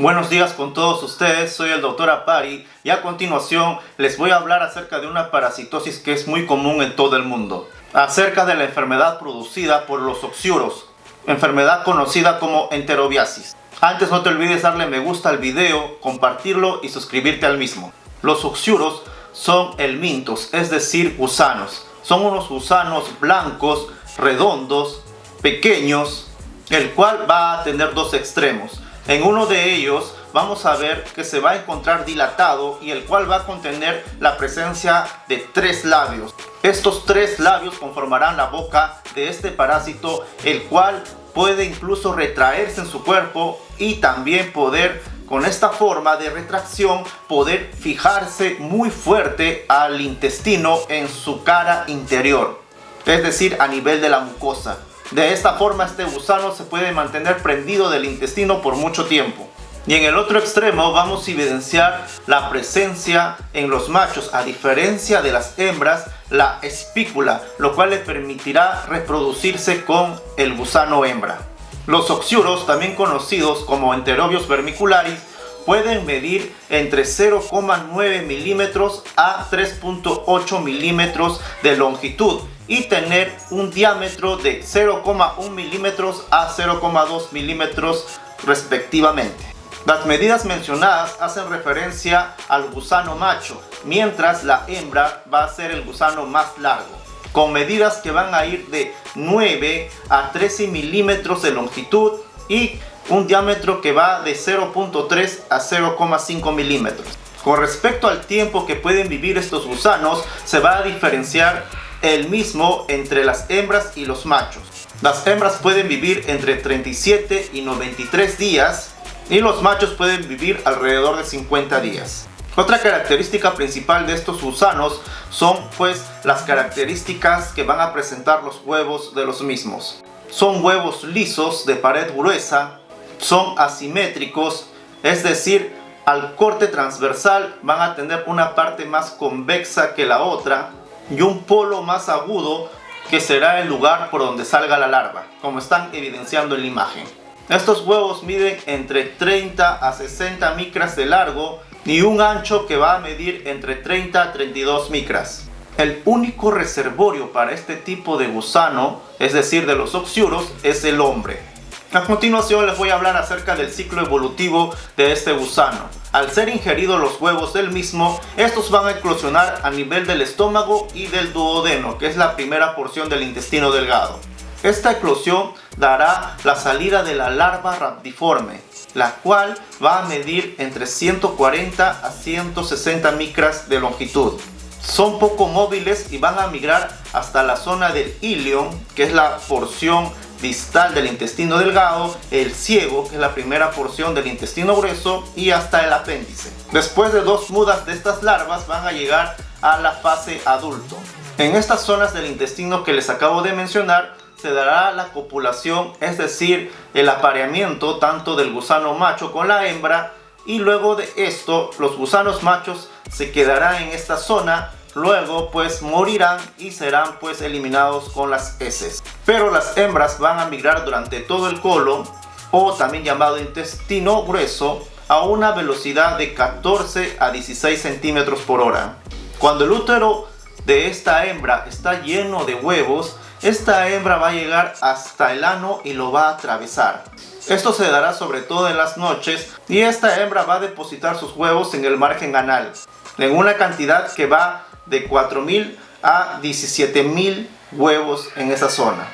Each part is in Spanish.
Buenos días con todos ustedes, soy el Dr. Apari y a continuación les voy a hablar acerca de una parasitosis que es muy común en todo el mundo. Acerca de la enfermedad producida por los oxiuros, enfermedad conocida como enterobiasis. Antes no te olvides darle me gusta al video, compartirlo y suscribirte al mismo. Los oxiuros son helmintos, es decir, gusanos. Son unos gusanos blancos, redondos, pequeños, el cual va a tener dos extremos. En uno de ellos vamos a ver que se va a encontrar dilatado y el cual va a contener la presencia de 3 labios. Estos 3 labios conformarán la boca de este parásito, el cual puede incluso retraerse en su cuerpo y también poder, con esta forma de retracción, poder fijarse muy fuerte al intestino en su cara interior, es decir, a nivel de la mucosa. De esta forma este gusano se puede mantener prendido del intestino por mucho tiempo. Y en el otro extremo vamos a evidenciar la presencia en los machos, a diferencia de las hembras, la espícula, lo cual le permitirá reproducirse con el gusano hembra. Los oxiuros, también conocidos como Enterobius vermicularis, pueden medir entre 0,9 milímetros a 3,8 milímetros de longitud y tener un diámetro de 0,1 milímetros a 0,2 milímetros respectivamente. Las medidas mencionadas hacen referencia al gusano macho, mientras la hembra va a ser el gusano más largo, con medidas que van a ir de 9 a 13 milímetros de longitud y un diámetro que va de 0,3 a 0,5 milímetros. Con respecto al tiempo que pueden vivir estos gusanos, se va a diferenciar el mismo entre las hembras y los machos. Las hembras pueden vivir entre 37 y 93 días y los machos pueden vivir alrededor de 50 días. Otra característica principal de estos gusanos son pues las características que van a presentar los huevos de los mismos. Son huevos lisos de pared gruesa, son asimétricos, es decir, al corte transversal van a tener una parte más convexa que la otra y un polo más agudo que será el lugar por donde salga la larva, como están evidenciando en la imagen. Estos huevos miden entre 30 a 60 micras de largo y un ancho que va a medir entre 30 a 32 micras. El único reservorio para este tipo de gusano, es decir, de los oxiuros, es el hombre. A continuación les voy a hablar acerca del ciclo evolutivo de este gusano. Al ser ingeridos los huevos del mismo, estos van a eclosionar a nivel del estómago y del duodeno, que es la primera porción del intestino delgado. Esta eclosión dará la salida de la larva rhabdiforme, la cual va a medir entre 140 a 160 micras de longitud. Son poco móviles y van a migrar hasta la zona del ilion, que es la porción distal del intestino delgado, el ciego, que es la primera porción del intestino grueso, y hasta el apéndice. Después de 2 mudas de estas larvas van a llegar a la fase adulto. En estas zonas del intestino que les acabo de mencionar se dará la copulación, es decir, el apareamiento tanto del gusano macho con la hembra, y luego de esto los gusanos machos se quedarán en esta zona. Luego pues morirán y serán pues eliminados con las heces. Pero las hembras van a migrar durante todo el colon, o también llamado intestino grueso, a una velocidad de 14 a 16 centímetros por hora. Cuando el útero de esta hembra está lleno de huevos, esta hembra va a llegar hasta el ano y lo va a atravesar. Esto se dará sobre todo en las noches y esta hembra va a depositar sus huevos en el margen anal, en una cantidad que va de 4.000 a 17.000 huevos en esa zona.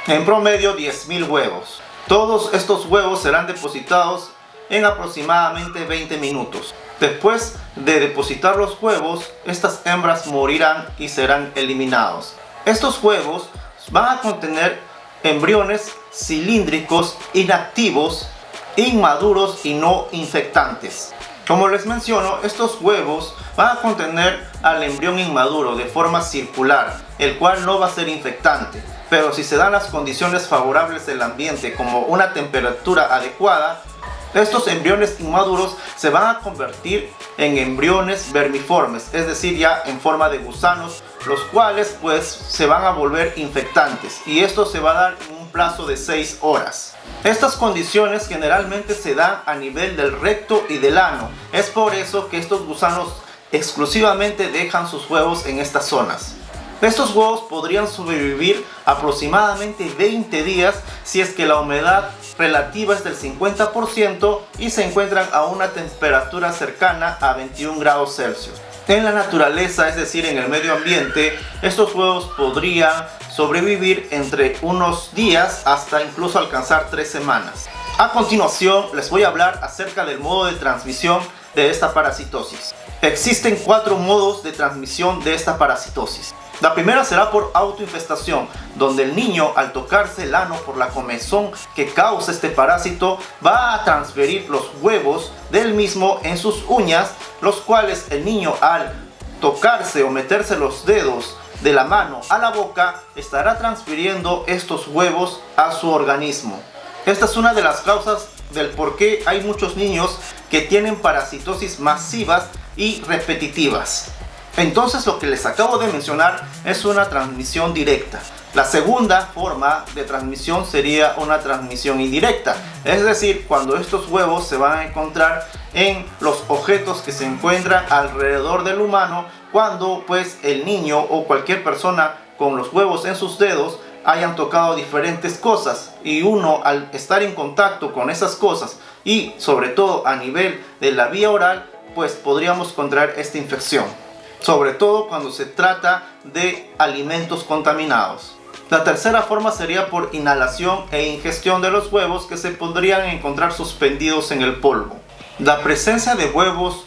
En promedio 10.000 huevos. Todos estos huevos serán depositados en aproximadamente 20 minutos. Después de depositar los huevos, estas hembras morirán y serán eliminados. Estos huevos van a contener embriones cilíndricos inactivos, inmaduros y no infectantes. Como les menciono, estos huevos van a contener al embrión inmaduro de forma circular, el cual no va a ser infectante. Pero si se dan las condiciones favorables del ambiente, como una temperatura adecuada, estos embriones inmaduros se van a convertir en embriones vermiformes, es decir, ya en forma de gusanos, los cuales pues se van a volver infectantes, y esto se va a dar en un plazo de 6 horas. Estas condiciones generalmente se dan a nivel del recto y del ano. Es por eso que estos gusanos exclusivamente dejan sus huevos en estas zonas. Estos huevos podrían sobrevivir aproximadamente 20 días si es que la humedad relativa es del 50% y se encuentran a una temperatura cercana a 21 grados Celsius. En la naturaleza, es decir, en el medio ambiente, estos huevos podrían sobrevivir entre unos días hasta incluso alcanzar 3 semanas. A continuación, les voy a hablar acerca del modo de transmisión de esta parasitosis. Existen 4 modos de transmisión de esta parasitosis. La primera será por autoinfestación, donde el niño, al tocarse el ano por la comezón que causa este parásito, va a transferir los huevos del mismo en sus uñas, los cuales el niño, al tocarse o meterse los dedos de la mano a la boca, estará transfiriendo estos huevos a su organismo. Esta es una de las causas del por qué hay muchos niños que tienen parasitosis masivas y repetitivas. Entonces, lo que les acabo de mencionar es una transmisión directa. La segunda forma de transmisión sería una transmisión indirecta, es decir, cuando estos huevos se van a encontrar en los objetos que se encuentran alrededor del humano, cuando pues el niño o cualquier persona con los huevos en sus dedos hayan tocado diferentes cosas, y uno, al estar en contacto con esas cosas y sobre todo a nivel de la vía oral, pues podríamos contraer esta infección, sobre todo cuando se trata de alimentos contaminados. La tercera forma sería por inhalación e ingestión de los huevos, que se podrían encontrar suspendidos en el polvo. La presencia de huevos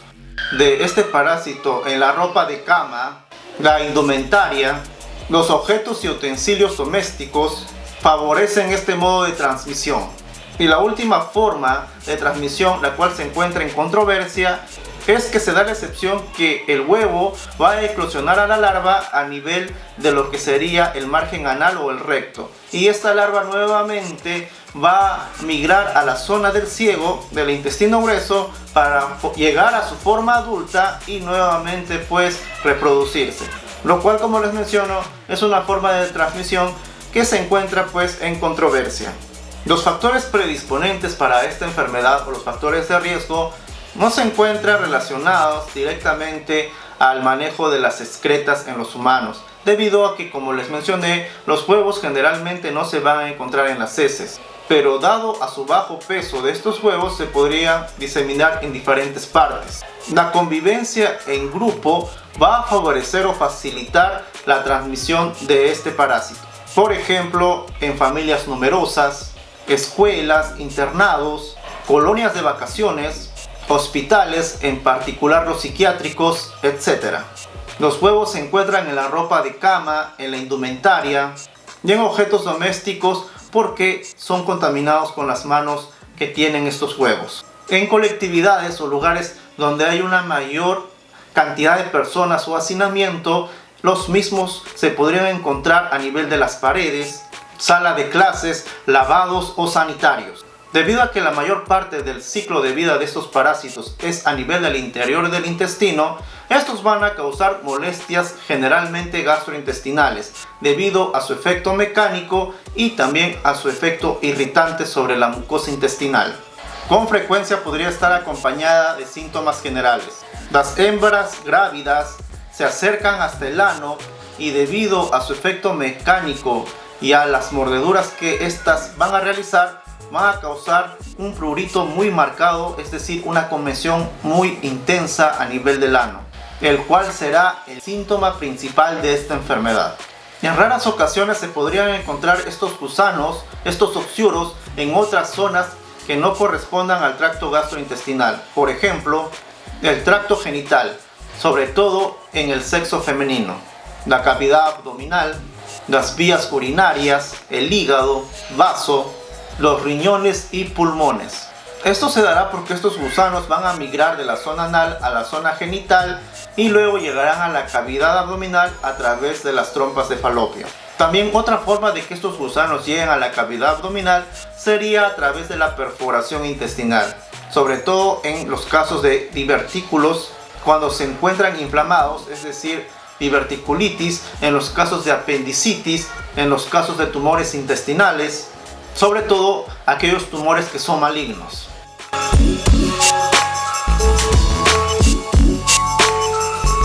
de este parásito en la ropa de cama, la indumentaria, los objetos y utensilios domésticos favorecen este modo de transmisión. Y la última forma de transmisión, la cual se encuentra en controversia, es que se da la excepción que el huevo va a eclosionar a la larva a nivel de lo que sería el margen anal o el recto, y esta larva nuevamente va a migrar a la zona del ciego del intestino grueso para llegar a su forma adulta y nuevamente pues reproducirse, lo cual, como les menciono, es una forma de transmisión que se encuentra pues en controversia. Los factores predisponentes para esta enfermedad o los factores de riesgo no se encuentran relacionados directamente al manejo de las excretas en los humanos, debido a que, como les mencioné, los huevos generalmente no se van a encontrar en las heces, pero dado a su bajo peso de estos huevos se podrían diseminar en diferentes partes. La convivencia en grupo va a favorecer o facilitar la transmisión de este parásito. Por ejemplo, en familias numerosas, escuelas, internados, colonias de vacaciones, hospitales, en particular los psiquiátricos, etc. Los huevos se encuentran en la ropa de cama, en la indumentaria y en objetos domésticos porque son contaminados con las manos que tienen estos huevos. En colectividades o lugares donde hay una mayor cantidad de personas o hacinamiento, los mismos se podrían encontrar a nivel de las paredes, sala de clases, lavados o sanitarios. Debido a que la mayor parte del ciclo de vida de estos parásitos es a nivel del interior del intestino, estos van a causar molestias generalmente gastrointestinales debido a su efecto mecánico y también a su efecto irritante sobre la mucosa intestinal. Con frecuencia podría estar acompañada de síntomas generales. Las hembras grávidas se acercan hasta el ano y, debido a su efecto mecánico y a las mordeduras que éstas van a realizar, van a causar un prurito muy marcado, es decir, una comezón muy intensa a nivel del ano, el cual será el síntoma principal de esta enfermedad. En raras ocasiones se podrían encontrar estos gusanos, estos oxiuros, en otras zonas que no correspondan al tracto gastrointestinal, por ejemplo, el tracto genital, sobre todo en el sexo femenino, la cavidad abdominal, las vías urinarias, el hígado, vaso, los riñones y pulmones. Esto se dará porque estos gusanos van a migrar de la zona anal a la zona genital y luego llegarán a la cavidad abdominal a través de las trompas de falopio. También otra forma de que estos gusanos lleguen a la cavidad abdominal sería a través de la perforación intestinal, sobre todo en los casos de divertículos cuando se encuentran inflamados, es decir, diverticulitis, en los casos de apendicitis, en los casos de tumores intestinales, sobre todo aquellos tumores que son malignos.